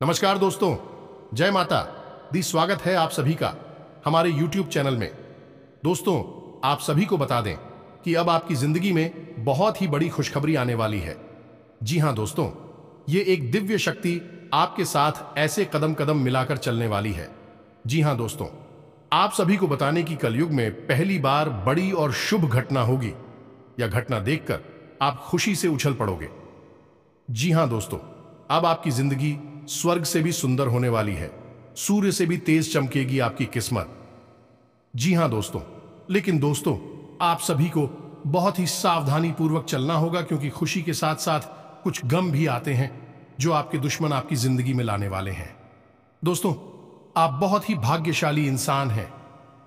नमस्कार दोस्तों, जय माता दी। स्वागत है आप सभी का हमारे YouTube चैनल में। दोस्तों, आप सभी को बता दें कि अब आपकी जिंदगी में बहुत ही बड़ी खुशखबरी आने वाली है। जी हां दोस्तों, ये एक दिव्य शक्ति आपके साथ ऐसे कदम कदम मिलाकर चलने वाली है। जी हां दोस्तों, आप सभी को बताने की कलयुग में पहली बार बड़ी और शुभ घटना होगी। यह घटना देखकर आप खुशी से उछल पड़ोगे। जी हां दोस्तों, अब आपकी जिंदगी स्वर्ग से भी सुंदर होने वाली है। सूर्य से भी तेज चमकेगी आपकी किस्मत। जी हां दोस्तों, लेकिन दोस्तों, आप सभी को बहुत ही सावधानी पूर्वक चलना होगा, क्योंकि खुशी के साथ साथ कुछ गम भी आते हैं जो आपके दुश्मन आपकी जिंदगी में लाने वाले हैं। दोस्तों, आप बहुत ही भाग्यशाली इंसान हैं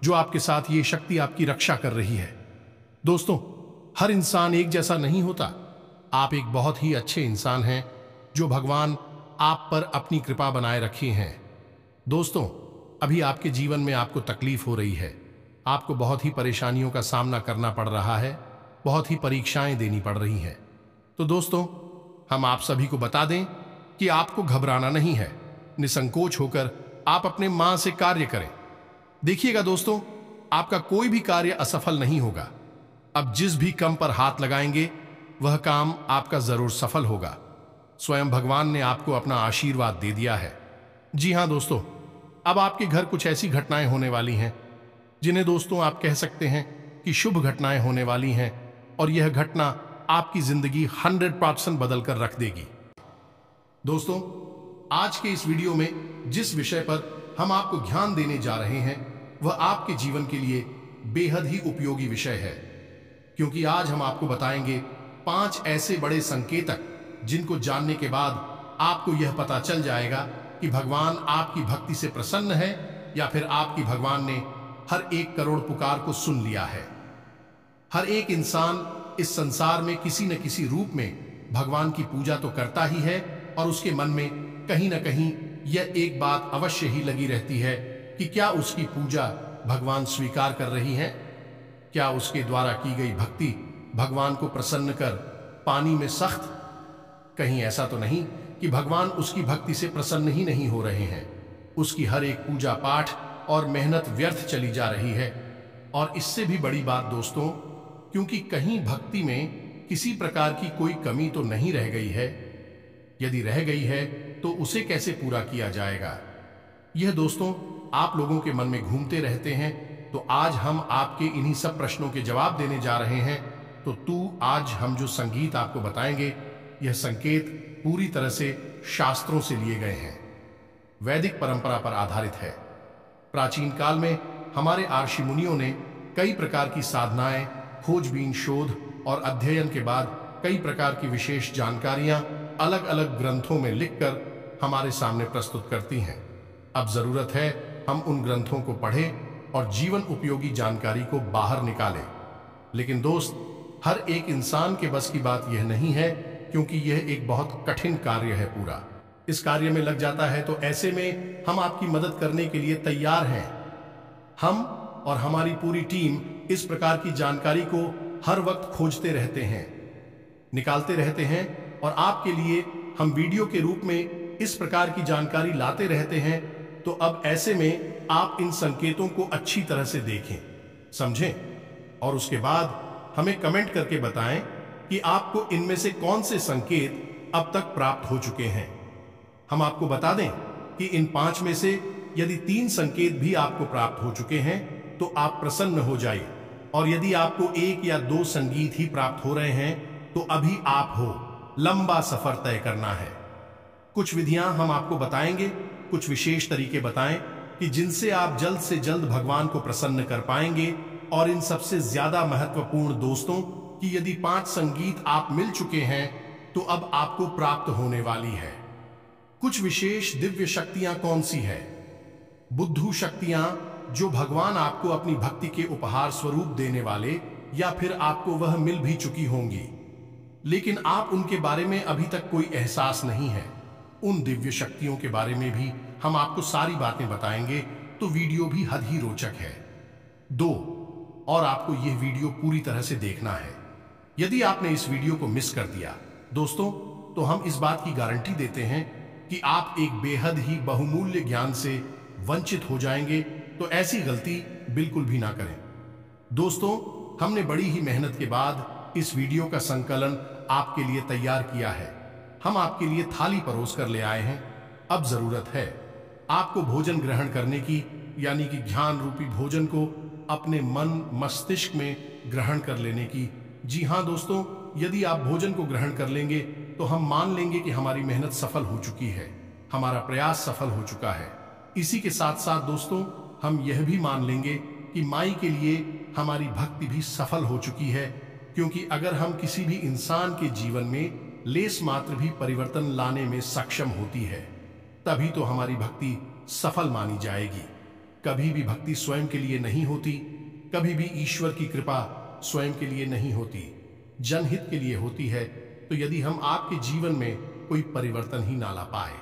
जो आपके साथ ये शक्ति आपकी रक्षा कर रही है। दोस्तों, हर इंसान एक जैसा नहीं होता। आप एक बहुत ही अच्छे इंसान हैं जो भगवान आप पर अपनी कृपा बनाए रखे हैं। दोस्तों, अभी आपके जीवन में आपको तकलीफ हो रही है। आपको बहुत ही परेशानियों का सामना करना पड़ रहा है, बहुत ही परीक्षाएं देनी पड़ रही हैं। तो दोस्तों, हम आप सभी को बता दें कि आपको घबराना नहीं है। निसंकोच होकर आप अपने मां से कार्य करें। देखिएगा दोस्तों, आपका कोई भी कार्य असफल नहीं होगा। अब जिस भी काम पर हाथ लगाएंगे वह काम आपका जरूर सफल होगा। स्वयं भगवान ने आपको अपना आशीर्वाद दे दिया है। जी हां दोस्तों, अब आपके घर कुछ ऐसी घटनाएं होने वाली हैं जिन्हें दोस्तों आप कह सकते हैं कि शुभ घटनाएं होने वाली हैं, और यह घटना आपकी जिंदगी 100% बदल कर रख देगी। दोस्तों, आज के इस वीडियो में जिस विषय पर हम आपको ध्यान देने जा रहे हैं वह आपके जीवन के लिए बेहद ही उपयोगी विषय है, क्योंकि आज हम आपको बताएंगे 5 ऐसे बड़े संकेतक जिनको जानने के बाद आपको यह पता चल जाएगा कि भगवान आपकी भक्ति से प्रसन्न है, या फिर आपकी भगवान ने हर 1 करोड़ पुकार को सुन लिया है। हर एक इंसान इस संसार में किसी न किसी रूप में भगवान की पूजा तो करता ही है, और उसके मन में कहीं न कहीं यह एक बात अवश्य ही लगी रहती है कि क्या उसकी पूजा भगवान स्वीकार कर रही है, क्या उसके द्वारा की गई भक्ति भगवान को प्रसन्न कर पानी में सख्त। कहीं ऐसा तो नहीं कि भगवान उसकी भक्ति से प्रसन्न ही नहीं हो रहे हैं। उसकी हर एक पूजा पाठ और मेहनत व्यर्थ चली जा रही है। और इससे भी बड़ी बात दोस्तों, क्योंकि कहीं भक्ति में किसी प्रकार की कोई कमी तो नहीं रह गई है। यदि रह गई है तो उसे कैसे पूरा किया जाएगा, यह दोस्तों आप लोगों के मन में घूमते रहते हैं। तो आज हम आपके इन्हीं सब प्रश्नों के जवाब देने जा रहे हैं। तो आज हम जो संगीत आपको बताएंगे, यह संकेत पूरी तरह से शास्त्रों से लिए गए हैं, वैदिक परंपरा पर आधारित है। प्राचीन काल में हमारे ऋषि मुनियों ने कई प्रकार की साधनाएं, खोजबीन, शोध और अध्ययन के बाद कई प्रकार की विशेष जानकारियां अलग अलग ग्रंथों में लिखकर हमारे सामने प्रस्तुत करती हैं। अब जरूरत है हम उन ग्रंथों को पढ़ें और जीवन उपयोगी जानकारी को बाहर निकालें। लेकिन दोस्त, हर एक इंसान के बस की बात यह नहीं है, क्योंकि यह एक बहुत कठिन कार्य है। पूरा इस कार्य में लग जाता है, तो ऐसे में हम आपकी मदद करने के लिए तैयार हैं। हम और हमारी पूरी टीम इस प्रकार की जानकारी को हर वक्त खोजते रहते हैं, निकालते रहते हैं, और आपके लिए हम वीडियो के रूप में इस प्रकार की जानकारी लाते रहते हैं। तो अब ऐसे में आप इन संकेतों को अच्छी तरह से देखें, समझें, और उसके बाद हमें कमेंट करके बताएं कि आपको इनमें से कौन से संकेत अब तक प्राप्त हो चुके हैं। हम आपको बता दें कि इन 5 में से यदि 3 संकेत भी आपको प्राप्त हो चुके हैं तो आप प्रसन्न हो जाइए, और यदि आपको 1 या 2 संगीत ही प्राप्त हो रहे हैं तो अभी आप हो, लंबा सफर तय करना है। कुछ विधियां हम आपको बताएंगे, कुछ विशेष तरीके बताएं कि जिनसे आप जल्द से जल्द भगवान को प्रसन्न कर पाएंगे। और इन सबसे ज्यादा महत्वपूर्ण दोस्तों, कि यदि 5 संगीत आप मिल चुके हैं तो अब आपको प्राप्त होने वाली है कुछ विशेष दिव्य शक्तियां। कौन सी है? बुद्धू शक्तियां, जो भगवान आपको अपनी भक्ति के उपहार स्वरूप देने वाले, या फिर आपको वह मिल भी चुकी होंगी, लेकिन आप उनके बारे में अभी तक कोई एहसास नहीं है। उन दिव्य शक्तियों के बारे में भी हम आपको सारी बातें बताएंगे, तो वीडियो भी हद ही रोचक है। 2, और आपको यह वीडियो पूरी तरह से देखना है। यदि आपने इस वीडियो को मिस कर दिया दोस्तों, तो हम इस बात की गारंटी देते हैं कि आप एक बेहद ही बहुमूल्य ज्ञान से वंचित हो जाएंगे, तो ऐसी गलती बिल्कुल भी ना करें। दोस्तों, हमने बड़ी ही मेहनत के बाद इस वीडियो का संकलन आपके लिए तैयार किया है। हम आपके लिए थाली परोस कर ले आए हैं। अब जरूरत है आपको भोजन ग्रहण करने की, यानी कि ज्ञान रूपी भोजन को अपने मन मस्तिष्क में ग्रहण कर लेने की। जी हाँ दोस्तों, यदि आप भोजन को ग्रहण कर लेंगे तो हम मान लेंगे कि हमारी मेहनत सफल हो चुकी है, हमारा प्रयास सफल हो चुका है। इसी के साथ साथ दोस्तों, हम यह भी मान लेंगे कि माई के लिए हमारी भक्ति भी सफल हो चुकी है, क्योंकि अगर हम किसी भी इंसान के जीवन में लेस मात्र भी परिवर्तन लाने में सक्षम होती है, तभी तो हमारी भक्ति सफल मानी जाएगी। कभी भी भक्ति स्वयं के लिए नहीं होती, कभी भी ईश्वर की कृपा स्वयं के लिए नहीं होती, जनहित के लिए होती है। तो यदि हम आपके जीवन में कोई परिवर्तन ही ना ला पाए,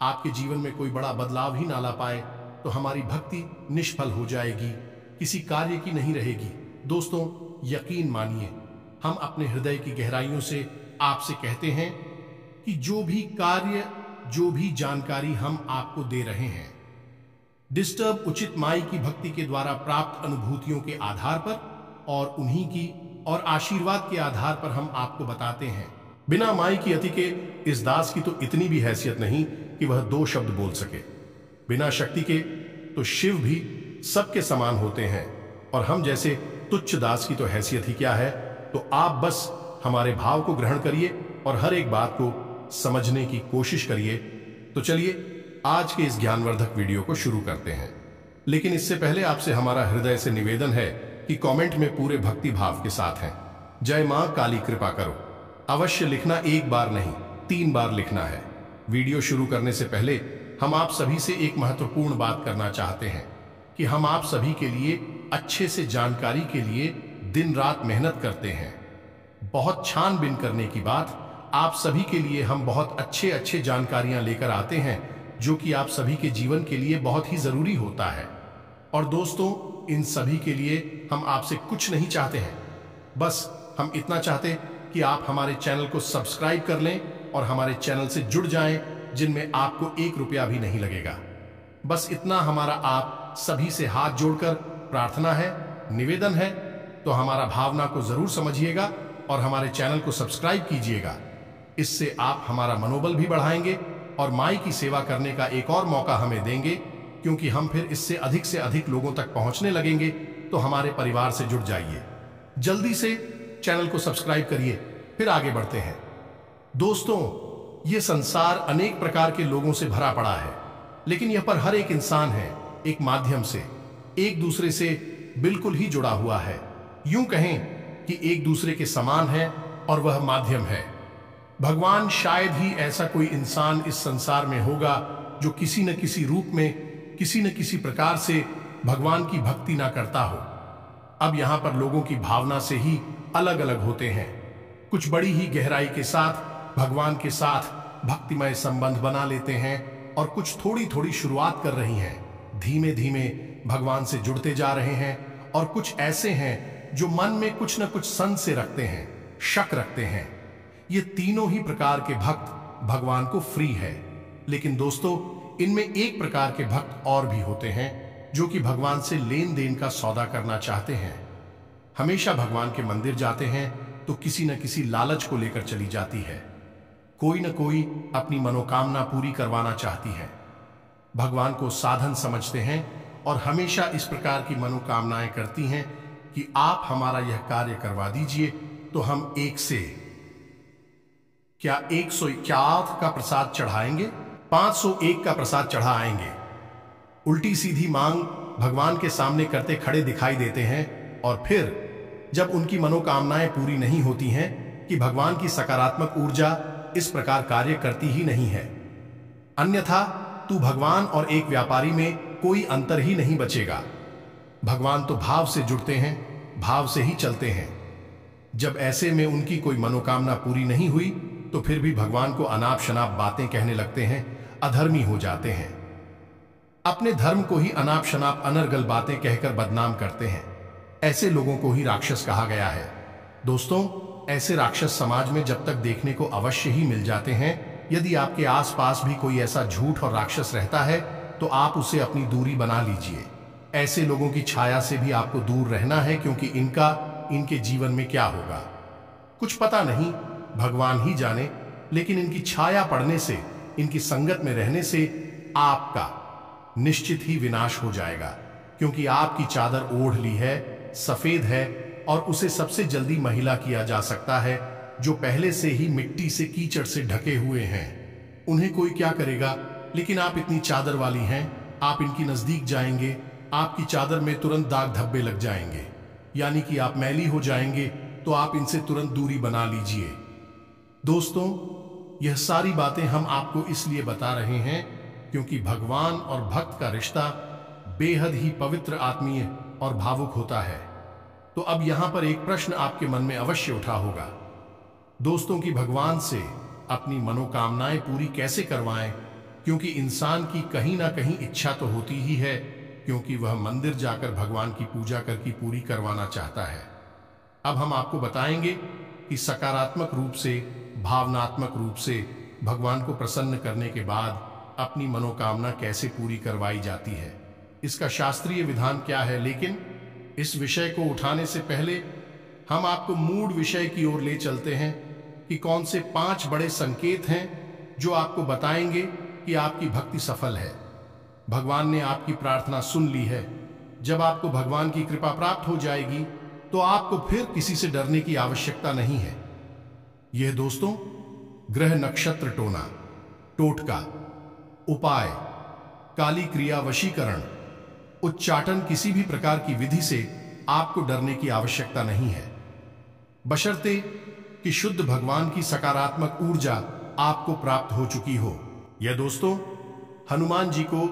आपके जीवन में कोई बड़ा बदलाव ही ना ला पाए, तो हमारी भक्ति निष्फल हो जाएगी, किसी कार्य की नहीं रहेगी। दोस्तों, यकीन मानिए, हम अपने हृदय की गहराइयों से आपसे कहते हैं कि जो भी कार्य, जो भी जानकारी हम आपको दे रहे हैं, डिस्टर्ब उचित माई की भक्ति के द्वारा प्राप्त अनुभूतियों के आधार पर और उन्हीं की और आशीर्वाद के आधार पर हम आपको बताते हैं। बिना माई की अति के इस दास की तो इतनी भी हैसियत नहीं कि वह 2 शब्द बोल सके। बिना शक्ति के तो शिव भी सबके समान होते हैं, और हम जैसे तुच्छ दास की तो हैसियत ही क्या है। तो आप बस हमारे भाव को ग्रहण करिए और हर एक बात को समझने की कोशिश करिए। तो चलिए आज के इस ज्ञानवर्धक वीडियो को शुरू करते हैं। लेकिन इससे पहले आपसे हमारा हृदय से निवेदन है कि कमेंट में पूरे भक्ति भाव के साथ हैं, जय मां काली कृपा करो, अवश्य लिखना। 1 बार नहीं, 3 बार लिखना है। वीडियो शुरू करने से पहले हम आप सभी से एक महत्वपूर्ण बात करना चाहते हैं कि हम आप सभी के लिए अच्छे से जानकारी के लिए दिन रात मेहनत करते हैं। बहुत छानबीन करने की बात, आप सभी के लिए हम बहुत अच्छे जानकारियां लेकर आते हैं, जो कि आप सभी के जीवन के लिए बहुत ही जरूरी होता है। और दोस्तों, इन सभी के लिए हम आपसे कुछ नहीं चाहते हैं, बस हम इतना चाहते कि आप हमारे चैनल को सब्सक्राइब कर लें और हमारे चैनल से जुड़ जाएं, जिनमें आपको 1 रुपया भी नहीं लगेगा। बस इतना हमारा आप सभी से हाथ जोड़कर प्रार्थना है, निवेदन है। तो हमारा भावना को जरूर समझिएगा और हमारे चैनल को सब्सक्राइब कीजिएगा। इससे आप हमारा मनोबल भी बढ़ाएंगे और माई की सेवा करने का एक और मौका हमें देंगे, क्योंकि हम फिर इससे अधिक लोगों तक पहुंचने लगेंगे। तो हमारे परिवार से जुड़ जाइए, जल्दी से चैनल को सब्सक्राइब करिए, फिर आगे बढ़ते हैं। दोस्तों, ये संसार अनेक प्रकार के लोगों से भरा पड़ा है, लेकिन यह पर हर एक इंसान है एक माध्यम से, एक दूसरे से बिल्कुल ही जुड़ा हुआ है। यूं कहें कि एक दूसरे के समान है और वह माध्यम है। भगवान शायद ही ऐसा कोई इंसान इस संसार में होगा जो किसी न किसी रूप में, किसी न किसी प्रकार से भगवान की भक्ति ना करता हो। अब यहां पर लोगों की भावना से ही अलग अलग होते हैं। कुछ बड़ी ही गहराई के साथ भगवान के साथ भक्तिमय संबंध बना लेते हैं, और कुछ थोड़ी शुरुआत कर रही हैं, धीमे धीमे भगवान से जुड़ते जा रहे हैं। और कुछ ऐसे हैं जो मन में कुछ न कुछ संशय रखते हैं, शक रखते हैं। ये तीनों ही प्रकार के भक्त भगवान को फ्री है। लेकिन दोस्तों, इनमें एक प्रकार के भक्त और भी होते हैं जो कि भगवान से लेन देन का सौदा करना चाहते हैं। हमेशा भगवान के मंदिर जाते हैं तो किसी न किसी लालच को लेकर चली जाती है। कोई न कोई अपनी मनोकामना पूरी करवाना चाहती है। भगवान को साधन समझते हैं और हमेशा इस प्रकार की मनोकामनाएं करती हैं कि आप हमारा यह कार्य करवा दीजिए तो हम एक से क्या 101 का प्रसाद चढ़ाएंगे, 501 का प्रसाद चढ़ा आएंगे। उल्टी सीधी मांग भगवान के सामने करते खड़े दिखाई देते हैं, और फिर जब उनकी मनोकामनाएं पूरी नहीं होती हैं कि भगवान की सकारात्मक ऊर्जा इस प्रकार कार्य करती ही नहीं है। अन्यथा तू भगवान और एक व्यापारी में कोई अंतर ही नहीं बचेगा। भगवान तो भाव से जुड़ते हैं, भाव से ही चलते हैं। जब ऐसे में उनकी कोई मनोकामना पूरी नहीं हुई तो फिर भी भगवान को अनाप शनाप बातें कहने लगते हैं, अधर्मी हो जाते हैं। अपने धर्म को ही अनाप शनाप अनर्गल बातें कहकर बदनाम करते हैं। ऐसे लोगों को ही राक्षस कहा गया है। दोस्तों, ऐसे राक्षस समाज में जब तक देखने को अवश्य ही मिल जाते हैं, यदि आपके आसपास भी कोई ऐसा झूठ और राक्षस रहता है तो आप उसे अपनी दूरी बना लीजिए। ऐसे लोगों की छाया से भी आपको दूर रहना है, क्योंकि इनके जीवन में क्या होगा कुछ पता नहीं, भगवान ही जाने। लेकिन इनकी छाया पड़ने से, इनकी संगत में रहने से आपका निश्चित ही विनाश हो जाएगा, क्योंकि आपकी चादर ओढ़ ली है, सफेद है, और उसे सबसे जल्दी महिला किया जा सकता है जो पहले से ही मिट्टी से, कीचड़ से ढके हुए हैं। उन्हें कोई क्या करेगा, लेकिन आप इतनी चादर वाली हैं, आप इनकी नजदीक जाएंगे, आपकी चादर में तुरंत दाग धब्बे लग जाएंगे, यानी कि आप मैली हो जाएंगे। तो आप इनसे तुरंत दूरी बना लीजिए। दोस्तों, यह सारी बातें हम आपको इसलिए बता रहे हैं क्योंकि भगवान और भक्त का रिश्ता बेहद ही पवित्र, आत्मीय और भावुक होता है। तो अब यहां पर एक प्रश्न आपके मन में अवश्य उठा होगा, दोस्तों, कि भगवान से अपनी मनोकामनाएं पूरी कैसे करवाएं, क्योंकि इंसान की कहीं ना कहीं इच्छा तो होती ही है, क्योंकि वह मंदिर जाकर भगवान की पूजा करके पूरी करवाना चाहता है। अब हम आपको बताएंगे कि सकारात्मक रूप से, भावनात्मक रूप से भगवान को प्रसन्न करने के बाद अपनी मनोकामना कैसे पूरी करवाई जाती है, इसका शास्त्रीय विधान क्या है। लेकिन इस विषय को उठाने से पहले हम आपको मूल विषय की ओर ले चलते हैं कि कौन से 5 बड़े संकेत हैं जो आपको बताएंगे कि आपकी भक्ति सफल है, भगवान ने आपकी प्रार्थना सुन ली है। जब आपको भगवान की कृपा प्राप्त हो जाएगी तो आपको फिर किसी से डरने की आवश्यकता नहीं है। यह दोस्तों, ग्रह नक्षत्र टोना, टोटका, उपाय, काली क्रिया, वशीकरण, उच्चाटन, किसी भी प्रकार की विधि से आपको डरने की आवश्यकता नहीं है, बशर्ते कि शुद्ध भगवान की सकारात्मक ऊर्जा आपको प्राप्त हो चुकी हो। यह दोस्तों, हनुमान जी को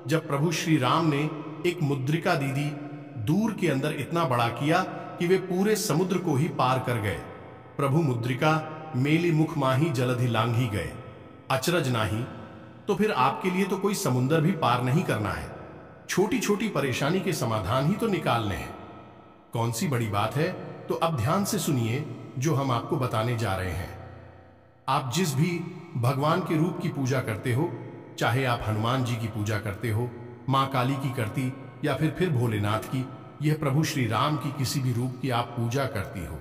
जब प्रभु श्री राम ने एक मुद्रिका दीदी दूर के अंदर इतना बड़ा किया कि वे पूरे समुद्र को ही पार कर गए। प्रभु मुद्रिका मेली मुख माही जलधि लांघी गए, अचरज नाही। तो फिर आपके लिए तो कोई समुद्र भी पार नहीं करना है, छोटी छोटी परेशानी के समाधान ही तो निकालने हैं। कौन सी बड़ी बात है? तो अब ध्यान से सुनिए जो हम आपको बताने जा रहे हैं। आप जिस भी भगवान के रूप की पूजा करते हो, चाहे आप हनुमान जी की पूजा करते हो, मां काली की करती, या फिर भोलेनाथ की, यह प्रभु श्री राम की किसी भी रूप की आप पूजा करती हो,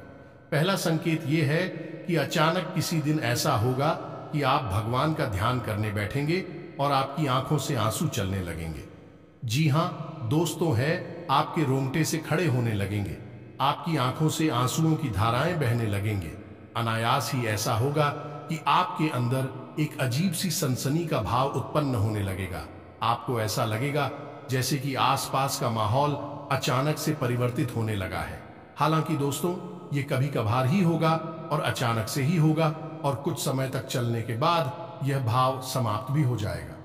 पहला संकेत यह है कि अचानक किसी दिन ऐसा होगा कि आप भगवान का ध्यान करने बैठेंगे और आपकी आंखों से आंसू चलने लगेंगे। जी हां दोस्तों, है आपके रोंगटे से खड़े होने लगेंगे, आपकी आंखों से आंसुओं की धाराएं बहने लगेंगे। अनायास ही ऐसा होगा कि आपके अंदर एक अजीब सी सनसनी का भाव उत्पन्न होने लगेगा। आपको ऐसा लगेगा जैसे कि आसपास का माहौल अचानक से परिवर्तित होने लगा है। हालांकि दोस्तों, ये कभी कभार ही होगा और अचानक से ही होगा, और कुछ समय तक चलने के बाद यह भाव समाप्त भी हो जाएगा।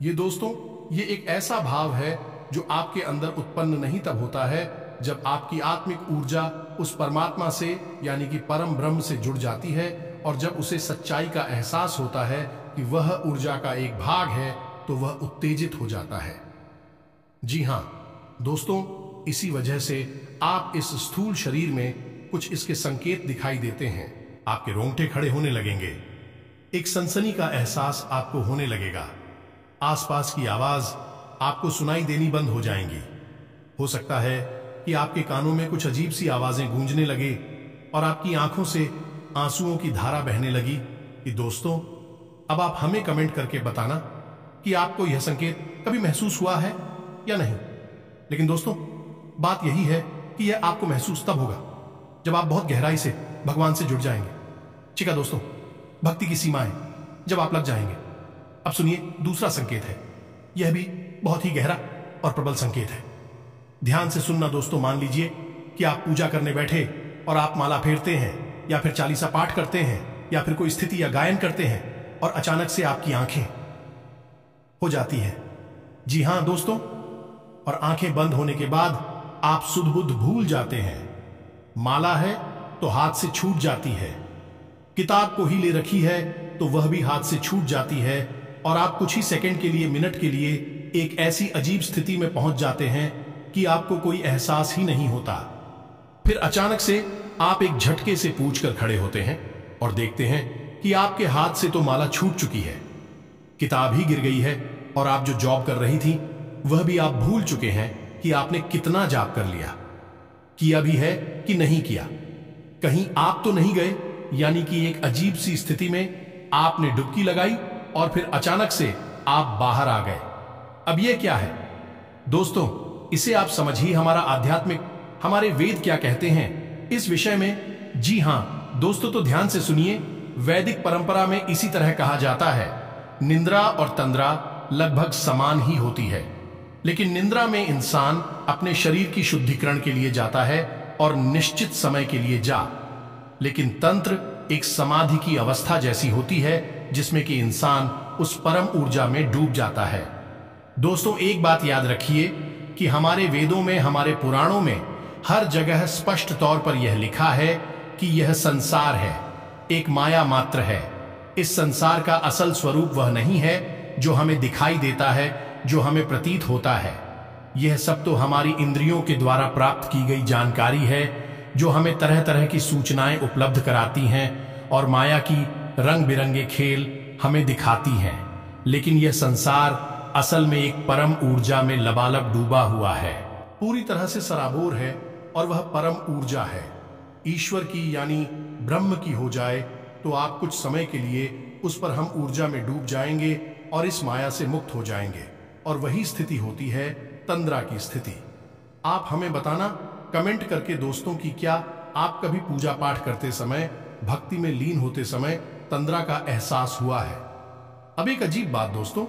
ये दोस्तों, ये एक ऐसा भाव है जो आपके अंदर उत्पन्न नहीं तब होता है जब आपकी आत्मिक ऊर्जा उस परमात्मा से, यानी कि परम ब्रह्म से जुड़ जाती है, और जब उसे सच्चाई का एहसास होता है कि वह ऊर्जा का एक भाग है, तो वह उत्तेजित हो जाता है। जी हां दोस्तों, इसी वजह से आप इस स्थूल शरीर में कुछ इसके संकेत दिखाई देते हैं। आपके रोंगटे खड़े होने लगेंगे, एक सनसनी का एहसास आपको होने लगेगा, आसपास की आवाज आपको सुनाई देनी बंद हो जाएंगी। हो सकता है कि आपके कानों में कुछ अजीब सी आवाजें गूंजने लगे और आपकी आंखों से आंसुओं की धारा बहने लगी। कि दोस्तों, अब आप हमें कमेंट करके बताना कि आपको यह संकेत कभी महसूस हुआ है या नहीं। लेकिन दोस्तों, बात यही है कि यह आपको महसूस तब होगा जब आप बहुत गहराई से भगवान से जुड़ जाएंगे। ठीक है दोस्तों, भक्ति की सीमाएं जब आप लग जाएंगे। अब सुनिए दूसरा संकेत है, यह भी बहुत ही गहरा और प्रबल संकेत है। ध्यान से सुनना दोस्तों। मान लीजिए कि आप पूजा करने बैठे और आप माला फेरते हैं, या फिर चालीसा पाठ करते हैं, या फिर कोई स्थिति या गायन करते हैं, और अचानक से आपकी आंखें हो जाती है। जी हां दोस्तों, और आंखें बंद होने के बाद आप सुध बुध भूल जाते हैं। माला है तो हाथ से छूट जाती है, किताब को ही ले रखी है तो वह भी हाथ से छूट जाती है, और आप कुछ ही सेकंड के लिए, मिनट के लिए एक ऐसी अजीब स्थिति में पहुंच जाते हैं कि आपको कोई एहसास ही नहीं होता। फिर अचानक से आप एक झटके से पूछ कर खड़े होते हैं और देखते हैं कि आपके हाथ से तो माला छूट चुकी है, किताब ही गिर गई है, और आप जो जॉब कर रही थी वह भी आप भूल चुके हैं कि आपने कितना जाप कर लिया, किया भी है कि नहीं किया। कहीं आप तो नहीं गए, यानी कि एक अजीब सी स्थिति में आपने डुबकी लगाई और फिर अचानक से आप बाहर आ गए। अब यह क्या है दोस्तों, इसे आप समझिए हमारा आध्यात्मिक, हमारे वेद क्या कहते हैं इस विषय में। जी हां दोस्तों, तो ध्यान से सुनिए। वैदिक परंपरा में इसी तरह कहा जाता है, निंद्रा और तंद्रा लगभग समान ही होती है, लेकिन निंद्रा में इंसान अपने शरीर की शुद्धिकरण के लिए जाता है और निश्चित समय के लिए जा, लेकिन तंत्र एक समाधि की अवस्था जैसी होती है जिसमें कि इंसान उस परम ऊर्जा में डूब जाता है। दोस्तों एक बात याद रखिए कि हमारे वेदों में, हमारे पुराणों में हर जगह स्पष्ट तौर पर यह लिखा है कि यह संसार है, एक माया मात्र है। इस संसार का असल स्वरूप वह नहीं है जो हमें दिखाई देता है, जो हमें प्रतीत होता है। यह सब तो हमारी इंद्रियों के द्वारा प्राप्त की गई जानकारी है, जो हमें तरह तरह की सूचनाएं उपलब्ध कराती हैं और माया की रंग बिरंगे खेल हमें दिखाती हैं। लेकिन यह संसार असल में एक परम ऊर्जा में लबालब डूबा हुआ है, पूरी तरह से सराबोर है, और वह परम ऊर्जा है ईश्वर की, यानी ब्रह्म की हो जाए तो आप कुछ समय के लिए उस पर हम ऊर्जा में डूब जाएंगे और इस माया से मुक्त हो जाएंगे, और वही स्थिति होती है तंद्रा की स्थिति। आप हमें बताना कमेंट करके दोस्तों कि क्या आप कभी पूजा पाठ करते समय, भक्ति में लीन होते समय तंद्रा का एहसास हुआ है। अब एक अजीब बात दोस्तों,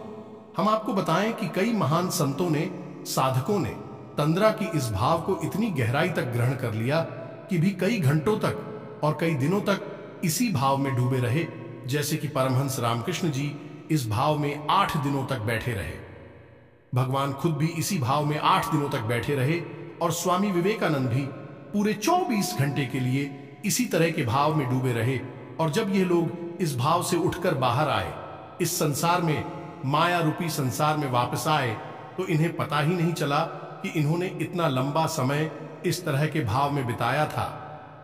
हम आपको बताएं कि कई महान संतों ने, साधकों ने तंद्रा की इस भाव को इतनी गहराई तक ग्रहण कर लिया कि भी कई घंटों तक और कई दिनों तक इसी भाव में डूबे रहे। जैसे कि परमहंस रामकृष्ण जी इस भाव में 8 दिनों तक बैठे रहे, भगवान खुद भी इसी भाव में 8 दिनों तक बैठे रहे, और स्वामी विवेकानंद भी पूरे 24 घंटे के लिए इसी तरह के भाव में डूबे रहे। और जब ये लोग इस भाव से उठकर बाहर आए, इस संसार में, माया रूपी संसार में वापस आए, तो इन्हें पता ही नहीं चला कि इन्होंने इतना लंबा समय इस तरह के भाव में बिताया था।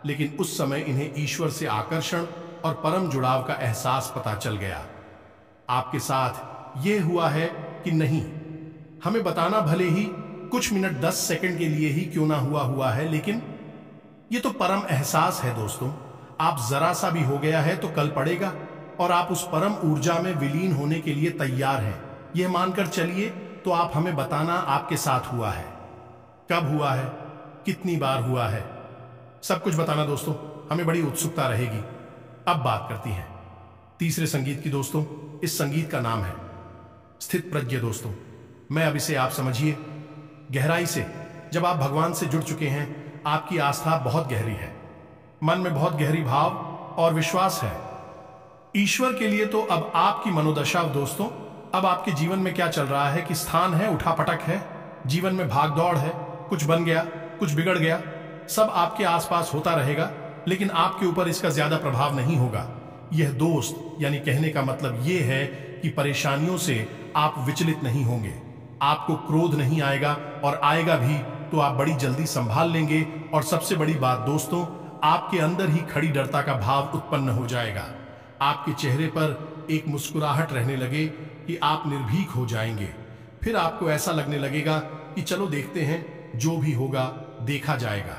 लेकिन उस समय इन्हें ईश्वर से आकर्षण और परम जुड़ाव का एहसास पता चल गया। आपके साथ ये हुआ है कि नहीं, हमें बताना भले ही कुछ मिनट 10 सेकंड के लिए ही क्यों ना हुआ है, लेकिन ये तो परम एहसास है दोस्तों। आप जरा सा भी हो गया है तो कल पड़ेगा, और आप उस परम ऊर्जा में विलीन होने के लिए तैयार हैं। यह मानकर चलिए, तो आप हमें बताना आपके साथ हुआ है, कब हुआ है, कितनी बार हुआ है, सब कुछ बताना दोस्तों, हमें बड़ी उत्सुकता रहेगी। अब बात करती हैं तीसरे संगीत की दोस्तों। इस संगीत का नाम है स्थित प्रज्ञ दोस्तों। मैं अब इसे आप समझिए गहराई से। जब आप भगवान से जुड़ चुके हैं, आपकी आस्था बहुत गहरी है, मन में बहुत गहरी भाव और विश्वास है ईश्वर के लिए। तो अब आपकी मनोदशा दोस्तों, अब आपके जीवन में क्या चल रहा है कि स्थान है, उठापटक है, जीवन में भाग दौड़ है, कुछ बन गया, कुछ बिगड़ गया, सब आपके आसपास होता रहेगा, लेकिन आपके ऊपर इसका ज्यादा प्रभाव नहीं होगा। यह दोस्त, यानी कहने का मतलब यह है कि परेशानियों से आप विचलित नहीं होंगे, आपको क्रोध नहीं आएगा, और आएगा भी तो आप बड़ी जल्दी संभाल लेंगे। और सबसे बड़ी बात दोस्तों, आपके अंदर ही खड़ी डरता का भाव उत्पन्न हो जाएगा। आपके चेहरे पर एक मुस्कुराहट रहने लगे कि आप निर्भीक हो जाएंगे। फिर आपको ऐसा लगने लगेगा कि चलो देखते हैं, जो भी होगा देखा जाएगा।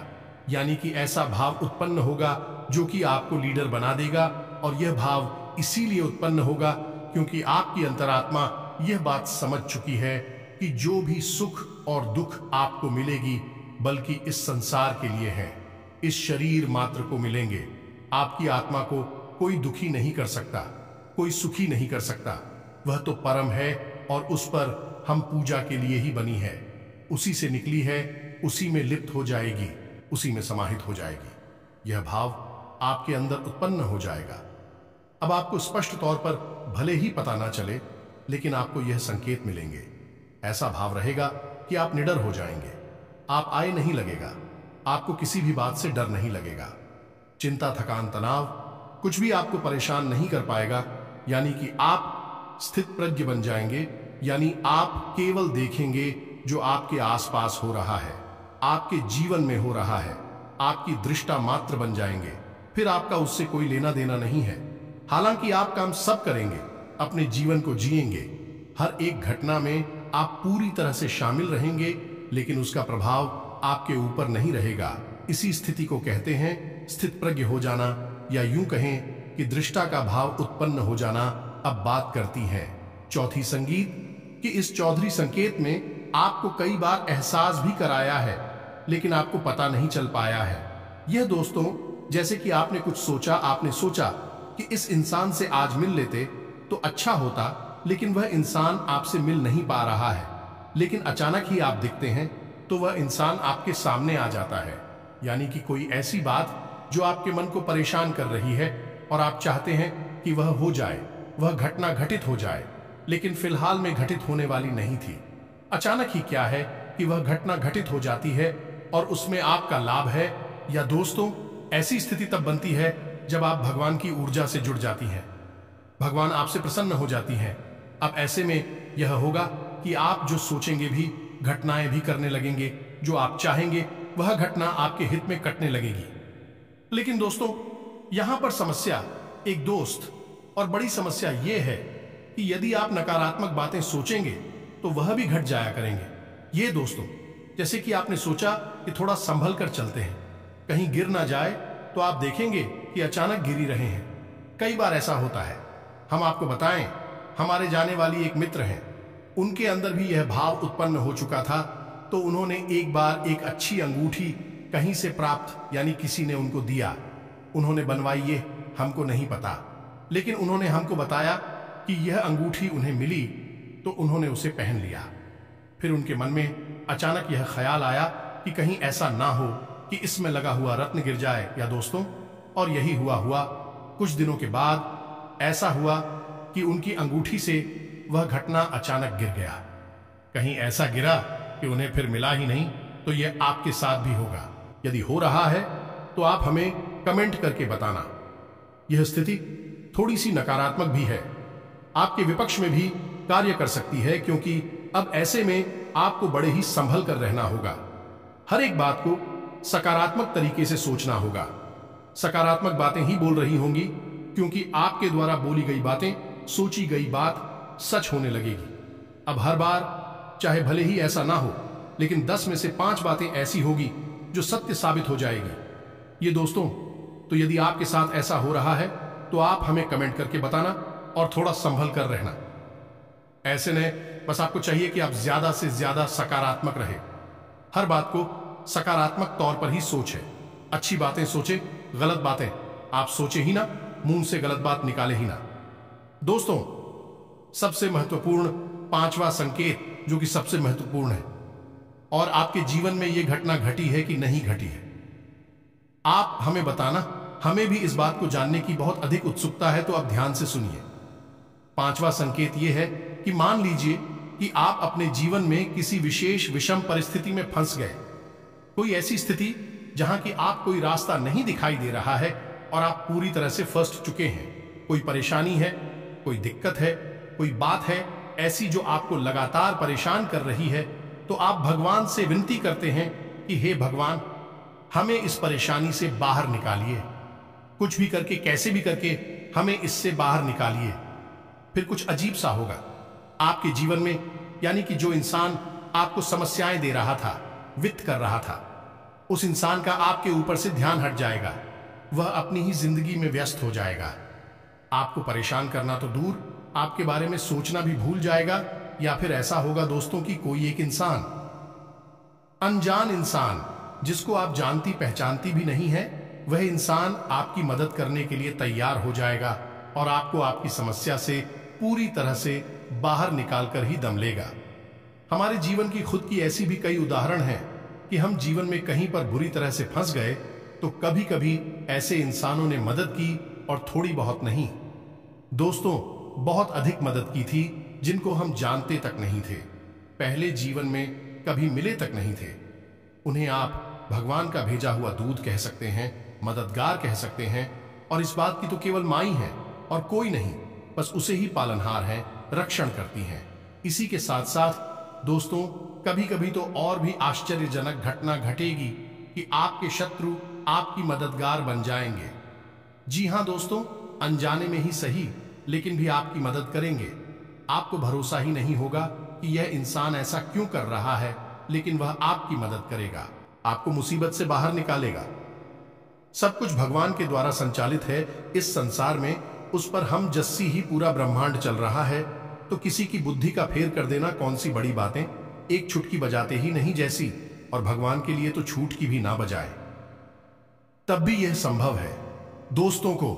यानी कि ऐसा भाव उत्पन्न होगा जो कि आपको लीडर बना देगा। और यह भाव इसीलिए उत्पन्न होगा क्योंकि आपकी अंतरात्मा यह बात समझ चुकी है कि जो भी सुख और दुख आपको मिलेगी, बल्कि इस संसार के लिए है, इस शरीर मात्र को मिलेंगे। आपकी आत्मा को कोई दुखी नहीं कर सकता, कोई सुखी नहीं कर सकता। वह तो परम है, और उस पर हम पूजा के लिए ही बनी है, उसी से निकली है, उसी में लिप्त हो जाएगी, उसी में समाहित हो जाएगी। यह भाव आपके अंदर उत्पन्न हो जाएगा। अब आपको स्पष्ट तौर पर भले ही पता ना चले, लेकिन आपको यह संकेत मिलेंगे। ऐसा भाव रहेगा कि आप निडर हो जाएंगे, आप आए नहीं लगेगा, आपको किसी भी बात से डर नहीं लगेगा। चिंता, थकान, तनाव कुछ भी आपको परेशान नहीं कर पाएगा। यानी कि आप स्थित प्रज्ञ बन जाएंगे, यानी आप केवल देखेंगे जो आपके आसपास हो रहा है, आपके जीवन में हो रहा है, आपकी दृष्टा मात्र बन जाएंगे। फिर आपका उससे कोई लेना देना नहीं है। हालांकि आप काम सब करेंगे, अपने जीवन को जिएंगे, हर एक घटना में आप पूरी तरह से शामिल रहेंगे, लेकिन उसका प्रभाव आपके ऊपर नहीं रहेगा। इसी स्थिति को कहते हैं स्थितप्रज्ञ हो जाना, या यूं कहें कि दृष्टा का भाव उत्पन्न हो जाना। अब बात करती है चौथी संगीत कि इस चौधरी संकेत में आपको कई बार एहसास भी कराया है, लेकिन आपको पता नहीं चल पाया है। यह दोस्तों जैसे कि आपने कुछ सोचा, आपने सोचा कि इस इंसान से आज मिल लेते तो अच्छा होता, लेकिन वह इंसान आपसे मिल नहीं पा रहा है। लेकिन अचानक ही आप दिखते हैं तो वह इंसान आपके सामने आ जाता है। यानी कि कोई ऐसी बात जो आपके मन को परेशान कर रही है और आप चाहते हैं कि वह हो जाए, वह घटना घटित हो जाए, लेकिन फिलहाल में घटित होने वाली नहीं थी। अचानक ही क्या है कि वह घटना घटित हो जाती है और उसमें आपका लाभ है। या दोस्तों ऐसी स्थिति तब बनती है जब आप भगवान की ऊर्जा से जुड़ जाती हैं, भगवान आपसे प्रसन्न हो जाती हैं। अब ऐसे में यह होगा कि आप जो सोचेंगे भी, घटनाएं भी करने लगेंगे, जो आप चाहेंगे वह घटना आपके हित में कटने लगेगी। लेकिन दोस्तों यहां पर समस्या एक दोस्त और बड़ी समस्या यह है कि यदि आप नकारात्मक बातें सोचेंगे तो वह भी घट जाया करेंगे। ये दोस्तों जैसे कि आपने सोचा कि थोड़ा संभल कर चलते हैं, कहीं गिर ना जाए, तो आप देखेंगे कि अचानक गिरी रहे हैं। कई बार ऐसा होता है। हम आपको बताएं, हमारे जाने वाली एक मित्र हैं, उनके अंदर भी यह भाव उत्पन्न हो चुका था। तो उन्होंने एक बार एक अच्छी अंगूठी कहीं से प्राप्त, यानी किसी ने उनको दिया, उन्होंने बनवाई, ये हमको नहीं पता, लेकिन उन्होंने हमको बताया कि यह अंगूठी उन्हें मिली तो उन्होंने उसे पहन लिया। फिर उनके मन में अचानक यह ख्याल आया कि कहीं ऐसा ना हो कि इसमें लगा हुआ रत्न गिर जाए। या दोस्तों और यही हुआ कुछ दिनों के बाद ऐसा हुआ कि उनकी अंगूठी से वह घटना अचानक गिर गया। कहीं ऐसा गिरा कि उन्हें फिर मिला ही नहीं। तो यह आपके साथ भी होगा। यदि हो रहा है तो आप हमें कमेंट करके बताना। यह स्थिति थोड़ी सी नकारात्मक भी है, आपके विपक्ष में भी कार्य कर सकती है, क्योंकि अब ऐसे में आपको बड़े ही संभल कर रहना होगा। हर एक बात को सकारात्मक तरीके से सोचना होगा। सकारात्मक बातें ही बोल रही होंगी, क्योंकि आपके द्वारा बोली गई बातें, सोची गई बात सच होने लगेगी। अब हर बार चाहे भले ही ऐसा ना हो, लेकिन 10 में से 5 बातें ऐसी होगी जो सत्य साबित हो जाएगी। ये दोस्तों तो यदि आपके साथ ऐसा हो रहा है तो आप हमें कमेंट करके बताना और थोड़ा संभल कर रहना। ऐसे ने बस आपको चाहिए कि आप ज्यादा से ज्यादा सकारात्मक रहे। हर बात को सकारात्मक तौर पर ही सोचे। अच्छी बातें सोचे, गलत बातें आप सोचे ही ना, मुंह से गलत बात निकाले ही ना। दोस्तों सबसे महत्वपूर्ण 5वां संकेत, जो कि सबसे महत्वपूर्ण है और आपके जीवन में यह घटना घटी है कि नहीं घटी है, आप हमें बताना। हमें भी इस बात को जानने की बहुत अधिक उत्सुकता है, तो आप ध्यान से सुनिए। 5वां संकेत यह है कि मान लीजिए कि आप अपने जीवन में किसी विशेष विषम परिस्थिति में फंस गए। कोई ऐसी स्थिति जहां कि आप कोई रास्ता नहीं दिखाई दे रहा है और आप पूरी तरह से फंस चुके हैं। कोई परेशानी है, कोई दिक्कत है, कोई बात है ऐसी जो आपको लगातार परेशान कर रही है, तो आप भगवान से विनती करते हैं कि हे भगवान, हमें इस परेशानी से बाहर निकालिए। कुछ भी करके, कैसे भी करके हमें इससे बाहर निकालिए। फिर कुछ अजीब सा होगा आपके जीवन में, यानी कि जो इंसान आपको समस्याएं दे रहा था, वित्त कर रहा था, उस इंसान का आपके ऊपर से ध्यान हट जाएगा। वह अपनी ही जिंदगी में व्यस्त हो जाएगा। आपको परेशान करना तो दूर, आपके बारे में सोचना भी भूल जाएगा। या फिर ऐसा होगा दोस्तों कि कोई एक इंसान, अनजान इंसान, जिसको आप जानती पहचानती भी नहीं है, वह इंसान आपकी मदद करने के लिए तैयार हो जाएगा और आपको आपकी समस्या से पूरी तरह से बाहर निकालकर ही दम लेगा। हमारे जीवन की खुद की ऐसी भी कई उदाहरण हैं कि हम जीवन में कहीं पर बुरी तरह से फंस गए तो कभी कभी ऐसे इंसानों ने मदद की, और थोड़ी बहुत नहीं दोस्तों, बहुत अधिक मदद की थी, जिनको हम जानते तक नहीं थे, पहले जीवन में कभी मिले तक नहीं थे। उन्हें आप भगवान का भेजा हुआ दूत कह सकते हैं, मददगार कह सकते हैं, और इस बात की तो केवल माँ ही है और कोई नहीं, बस उसे ही पालनहार है, रक्षण करती हैं। इसी के साथ साथ दोस्तों कभी कभी तो और भी आश्चर्यजनक घटना घटेगी कि आपके शत्रु आपकी मददगार बन जाएंगे। जी हां दोस्तों, अनजाने में ही सही लेकिन भी आपकी मदद करेंगे। आपको भरोसा ही नहीं होगा कि यह इंसान ऐसा क्यों कर रहा है, लेकिन वह आपकी मदद करेगा, आपको मुसीबत से बाहर निकालेगा। सब कुछ भगवान के द्वारा संचालित है इस संसार में, उस पर हम जस्सी ही पूरा ब्रह्मांड चल रहा है, तो किसी की बुद्धि का फेर कर देना कौन सी बड़ी बातें, एक छुटकी बजाते ही नहीं जैसी, और भगवान के लिए तो छूट की भी ना बजाए तब भी यह संभव है। दोस्तों को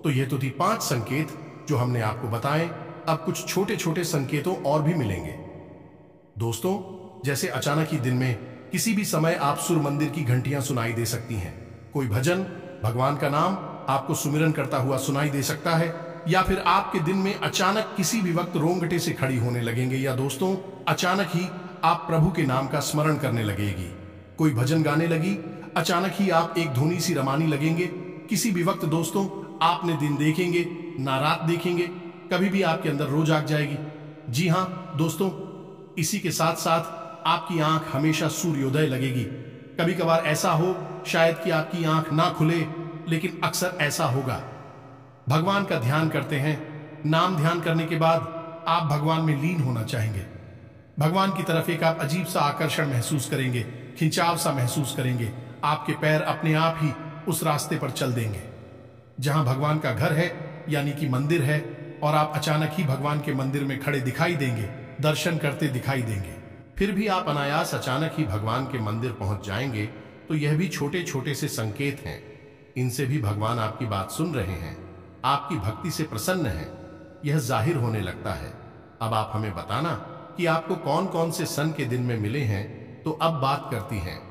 तो ये तो थी 5 संकेत जो हमने आपको बताए। अब कुछ छोटे छोटे संकेतों और भी मिलेंगे। दोस्तों, जैसे अचानक ही दिन में किसी भी समय आप सुर मंदिर की घंटियां सुनाई दे सकती हैं, कोई भजन, भगवान का नाम आपको सुमिरन करता हुआ सुनाई दे सकता है, या फिर आपके दिन में अचानक किसी भी वक्त रोंगटे से खड़ी होने लगेंगे, या दोस्तों अचानक ही आप प्रभु के नाम का स्मरण करने लगेगी, कोई भजन गाने लगी, अचानक ही आप एक धुनी सी रमानी लगेंगे। किसी भी वक्त दोस्तों आपने दिन देखेंगे ना रात देखेंगे, कभी भी आपके अंदर रोज आग जाएगी। जी हां दोस्तों, इसी के साथ साथ आपकी आंख हमेशा सूर्योदय लगेगी। कभी कभार ऐसा हो शायद कि आपकी आंख ना खुले, लेकिन अक्सर ऐसा होगा। भगवान का ध्यान करते हैं, नाम ध्यान करने के बाद आप भगवान में लीन होना चाहेंगे। भगवान की तरफ एक आप अजीब सा आकर्षण महसूस करेंगे, खिंचाव सा महसूस करेंगे, आपके पैर अपने आप ही उस रास्ते पर चल देंगे जहां भगवान का घर है, यानी कि मंदिर है, और आप अचानक ही भगवान के मंदिर में खड़े दिखाई देंगे, दर्शन करते दिखाई देंगे। फिर भी आप अनायास अचानक ही भगवान के मंदिर पहुंच जाएंगे, तो यह भी छोटे छोटे से संकेत हैं। इनसे भी भगवान आपकी बात सुन रहे हैं, आपकी भक्ति से प्रसन्न है, यह जाहिर होने लगता है। अब आप हमें बताना कि आपको कौन कौन से सन के दिन में मिले हैं। तो अब बात करती हैं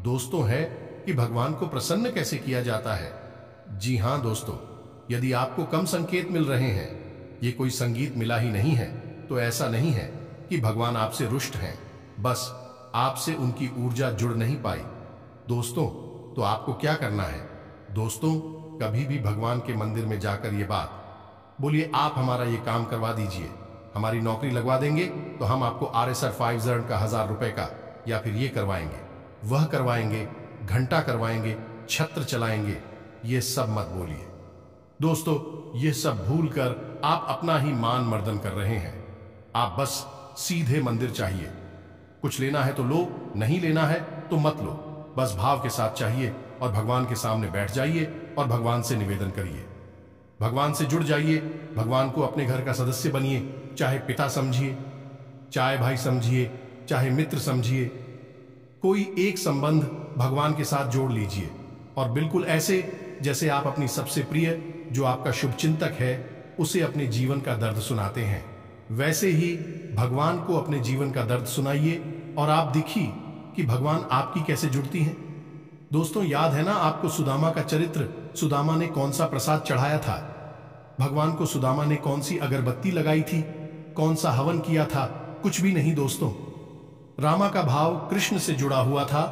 दोस्तों है कि भगवान को प्रसन्न कैसे किया जाता है। जी हां दोस्तों, यदि आपको कम संकेत मिल रहे हैं, ये कोई संगीत मिला ही नहीं है, तो ऐसा नहीं है कि भगवान आपसे रुष्ट हैं, बस आपसे उनकी ऊर्जा जुड़ नहीं पाई। दोस्तों, तो आपको क्या करना है? दोस्तों, कभी भी भगवान के मंदिर में जाकर ये बात बोलिए, आप हमारा ये काम करवा दीजिए, हमारी नौकरी लगवा देंगे तो हम आपको RSR 5 का 1000 रुपए का, या फिर ये करवाएंगे, वह करवाएंगे, घंटा करवाएंगे, छत्र चलाएंगे। ये सब मत बोलिए दोस्तों, ये सब भूलकर आप अपना ही मान मर्दन कर रहे हैं। आप बस सीधे मंदिर चाहिए, कुछ लेना है तो लो, नहीं लेना है तो मत लो, बस भाव के साथ चाहिए, और भगवान के सामने बैठ जाइए और भगवान से निवेदन करिए, भगवान से जुड़ जाइए, भगवान को अपने घर का सदस्य बनिए, चाहे पिता समझिए, चाहे भाई समझिए, चाहे मित्र समझिए, कोई एक संबंध भगवान के साथ जोड़ लीजिए, और बिल्कुल ऐसे जैसे आप अपनी सबसे प्रिय, जो आपका शुभचिंतक है, उसे अपने जीवन का दर्द सुनाते हैं, वैसे ही भगवान को अपने जीवन का दर्द सुनाइए, और आप देखिए कि भगवान आपकी कैसे जुड़ती हैं। दोस्तों, याद है ना आपको सुदामा का चरित्र? सुदामा ने कौन सा प्रसाद चढ़ाया था भगवान को? सुदामा ने कौन सी अगरबत्ती लगाई थी? कौन सा हवन किया था? कुछ भी नहीं दोस्तों। रामा का भाव कृष्ण से जुड़ा हुआ था,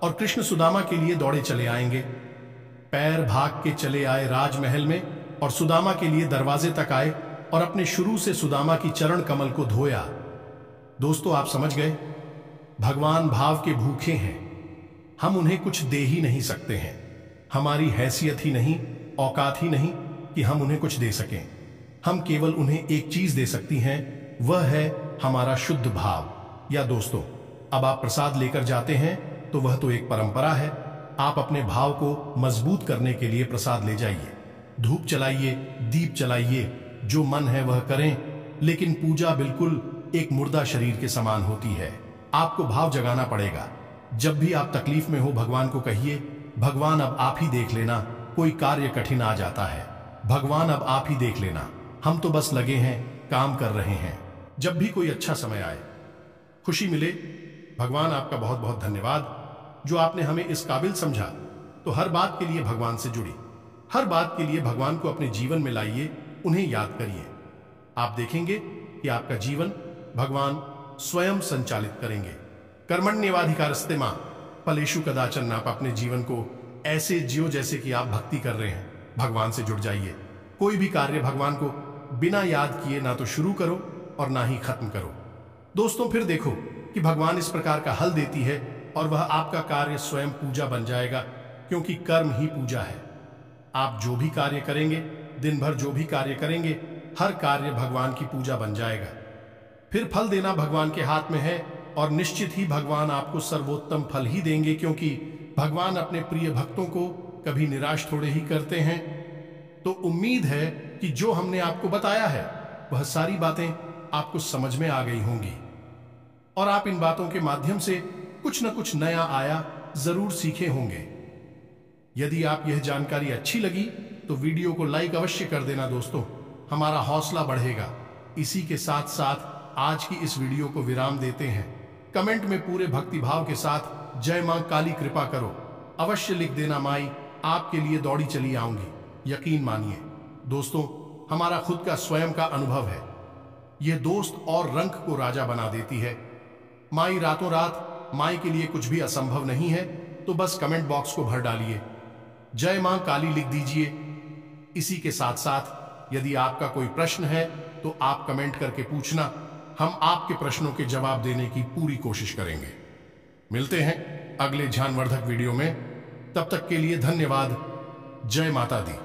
और कृष्ण सुदामा के लिए दौड़े चले आएंगे। पैर भाग के चले आए राजमहल में, और सुदामा के लिए दरवाजे तक आए, और अपने शुरू से सुदामा की चरण कमल को धोया। दोस्तों, आप समझ गए, भगवान भाव के भूखे हैं, हम उन्हें कुछ दे ही नहीं सकते हैं, हमारी हैसियत ही नहीं, औकात ही नहीं कि हम उन्हें कुछ दे सकें। हम केवल उन्हें एक चीज दे सकती हैं, वह है हमारा शुद्ध भाव। या दोस्तों, अब आप प्रसाद लेकर जाते हैं तो वह तो एक परंपरा है, आप अपने भाव को मजबूत करने के लिए प्रसाद ले जाइए, धूप चलाइए, दीप चलाइए, जो मन है वह करें, लेकिन पूजा बिल्कुल एक मुर्दा शरीर के समान होती है। आपको भाव जगाना पड़ेगा। जब भी आप तकलीफ में हो, भगवान को कहिए, भगवान अब आप ही देख लेना, कोई कार्य कठिन आ जाता है, भगवान अब आप ही देख लेना, हम तो बस लगे हैं, काम कर रहे हैं। जब भी कोई अच्छा समय आए, खुशी मिले, भगवान आपका बहुत बहुत धन्यवाद जो आपने हमें इस काबिल समझा। तो हर बात के लिए भगवान से जुड़ी, हर बात के लिए भगवान को अपने जीवन में लाइए, उन्हें याद करिए। आप देखेंगे कि आपका जीवन भगवान स्वयं संचालित करेंगे। कर्मण्येवाधिकारस्ते मां फलेषु कदाचन। आप अपने जीवन को ऐसे जियो जैसे कि आप भक्ति कर रहे हैं। भगवान से जुड़ जाइए। कोई भी कार्य भगवान को बिना याद किए ना तो शुरू करो और ना ही खत्म करो। दोस्तों, फिर देखो कि भगवान इस प्रकार का हल देती है और वह आपका कार्य स्वयं पूजा बन जाएगा, क्योंकि कर्म ही पूजा है। आप जो भी कार्य करेंगे दिन भर जो भी कार्य करेंगे हर कार्य भगवान की पूजा बन जाएगा। फिर फल देना भगवान के हाथ में है और निश्चित ही भगवान आपको सर्वोत्तम फल ही देंगे, क्योंकि भगवान अपने प्रिय भक्तों को कभी निराश थोड़े ही करते हैं। तो उम्मीद है कि जो हमने आपको बताया है वह सारी बातें आपको समझ में आ गई होंगी और आप इन बातों के माध्यम से कुछ न कुछ नया आया जरूर सीखे होंगे। यदि आप यह जानकारी अच्छी लगी तो वीडियो को लाइक अवश्य कर देना दोस्तों, हमारा हौसला बढ़ेगा। इसी के साथ साथ आज की इस वीडियो को विराम देते हैं। कमेंट में पूरे भक्तिभाव के साथ जय मां काली कृपा करो अवश्य लिख देना। माई आपके लिए दौड़ी चली आऊंगी। यकीन मानिए दोस्तों, हमारा खुद का स्वयं का अनुभव है। यह दोस्त और रंग को राजा बना देती है। माई रातों रात, माई के लिए कुछ भी असंभव नहीं है, तो बस कमेंट बॉक्स को भर डालिए, जय मां काली लिख दीजिए। इसी के साथ साथ यदि आपका कोई प्रश्न है तो आप कमेंट करके पूछना, हम आपके प्रश्नों के जवाब देने की पूरी कोशिश करेंगे। मिलते हैं अगले ज्ञानवर्धक वीडियो में, तब तक के लिए धन्यवाद। जय माता दी।